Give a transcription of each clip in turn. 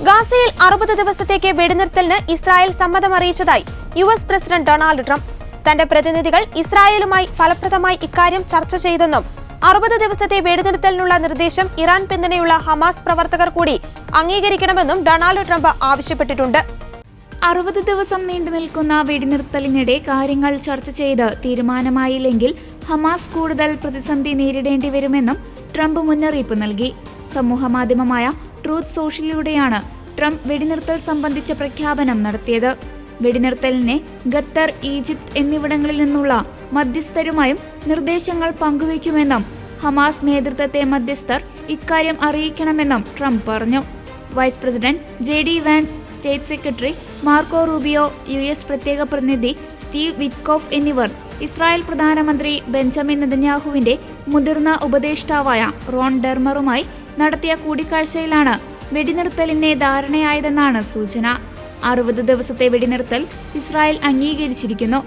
ഗാസയിൽ 60 ദിവസത്തേക്ക് വെടിനിർത്തലിന് ഇസ്രായേൽ സമ്മതമറിയിച്ചതായി യുഎസ് പ്രസിഡന്റ് ഡൊണാൾഡ് ട്രംപ്. തന്റെ പ്രതിനിധികൾ ഇസ്രായേലുമായി ഫലപ്രദമായി ഇക്കാര്യം ചർച്ച ചെയ്തെന്നും 60 ദിവസത്തെ വെടിനിർത്തലിനുള്ള നിർദ്ദേശം ഇറാൻ പിന്തുണയുള്ള ഹമാസ് പ്രവർത്തകർ കൂടി അംഗീകരിക്കണമെന്നും ഡൊണാൾഡ് ട്രംപ് ആവശ്യപ്പെട്ടിട്ടുണ്ട്. 60 ദിവസം നീണ്ടുനിൽക്കുന്ന വെടിനിർത്തലിനിടെ കാര്യങ്ങൾ ചർച്ച ചെയ്ത് തീരുമാനമായില്ലെങ്കിൽ ഹമാസ് കൂടുതൽ പ്രതിസന്ധി നേരിടേണ്ടി വരുമെന്നും ട്രംപ് മുന്നറിയിപ്പ് നൽകി. സമൂഹമാധ്യമമായ ട്രൂത്ത് സോഷ്യലിലൂടെയാണ് ട്രംപ് വെടിനിർത്തൽ സംബന്ധിച്ച പ്രഖ്യാപനം നടത്തിയത്. വെടിനിർത്തലിനെ ഖത്തർ, ഈജിപ്ത് എന്നിവിടങ്ങളിൽ നിന്നുള്ള മധ്യസ്ഥരുമായും നിർദ്ദേശങ്ങൾ പങ്കുവയ്ക്കുമെന്നും ഹമാസ് നേതൃത്വത്തെ മധ്യസ്ഥർ ഇക്കാര്യം അറിയിക്കണമെന്നും ട്രംപ് പറഞ്ഞു. Vice president JD Vance, state secretary Marco Rubio, US പ്രത്യേക പ്രതിനിധി സ്റ്റീവ് വിറ്റ്കോഫ് എന്നിവർ ഇസ്രായേൽ പ്രധാനമന്ത്രി ബെഞ്ചമിൻ നെതന്യാഹുവിന്റെ മുതിർന്ന ഉപദേഷ്ടാവായ റോൺ ഡെർമറുമായി നടത്തിയ കൂടിക്കാഴ്ചയിലാണ് വെടിനിർത്തലിനെ ധാരണയായതെന്നാണ് സൂചന. 60 ദിവസത്തെ വെടിനിർത്തൽ ഇസ്രായേൽ അംഗീകരിച്ചിരിക്കുന്നു.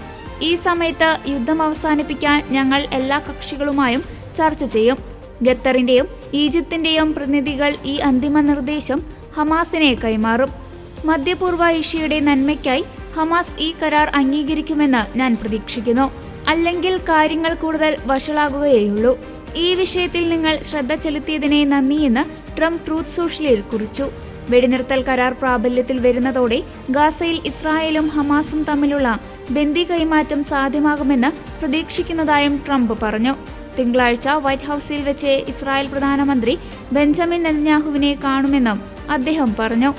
ഈ സമയത്ത് യുദ്ധം അവസാനിപ്പിക്കാൻ ഞങ്ങൾ എല്ലാ കക്ഷികളുമായും ചർച്ച ചെയ്യും. ഖത്തറിന്റെയും ഈജിപ്തിന്റെയും പ്രതിനിധികൾ ഈ അന്തിമ നിർദ്ദേശം ഹമാസിനെ കൈമാറും. മധ്യപൂർവ്വ ഏഷ്യയുടെ നന്മയ്ക്കായി ഹമാസ് ഈ കരാർ അംഗീകരിക്കുമെന്ന് ഞാൻ പ്രതീക്ഷിക്കുന്നു. അല്ലെങ്കിൽ കാര്യങ്ങൾ കൂടുതൽ വഷളാകുകയേയുള്ളൂ. ഈ വിഷയത്തിൽ നിങ്ങൾ ശ്രദ്ധ ചെലുത്തിയതിനെ നന്ദിയെന്ന് ട്രംപ് ട്രൂത്ത് സോഷ്യലിൽ കുറിച്ചു. വെടിനിർത്തൽ കരാർ പ്രാബല്യത്തിൽ വരുന്നതോടെ ഗാസയിൽ ഇസ്രായേലും ഹമാസും തമ്മിലുള്ള ബന്ദി കൈമാറ്റം സാധ്യമാകുമെന്ന് പ്രതീക്ഷിക്കുന്നതായും ട്രംപ് പറഞ്ഞു. തിങ്കളാഴ്ച വൈറ്റ് ഹൌസിൽ വെച്ച് ഇസ്രായേൽ പ്രധാനമന്ത്രി ബെഞ്ചമിൻ നെതന്യാഹുവിനെ കാണുമെന്നും അദ്ദേഹം പറഞ്ഞു.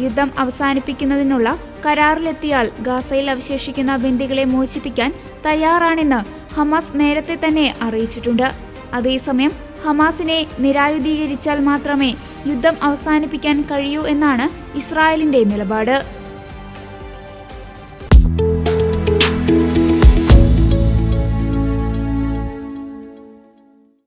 യുദ്ധം അവസാനിപ്പിക്കുന്നതിനുള്ള കരാറിലെത്തിയാൽ ഗാസയിൽ അവശേഷിക്കുന്ന ബന്ദികളെ മോചിപ്പിക്കാൻ തയ്യാറാണെന്ന് ഹമാസ് നേരത്തെ തന്നെ അറിയിച്ചിട്ടുണ്ട്. അതേസമയം ഹമാസിനെ നിരായുധീകരിച്ചാൽ മാത്രമേ യുദ്ധം അവസാനിപ്പിക്കാൻ കഴിയൂ എന്നാണ് ഇസ്രായേലിന്റെ നിലപാട്.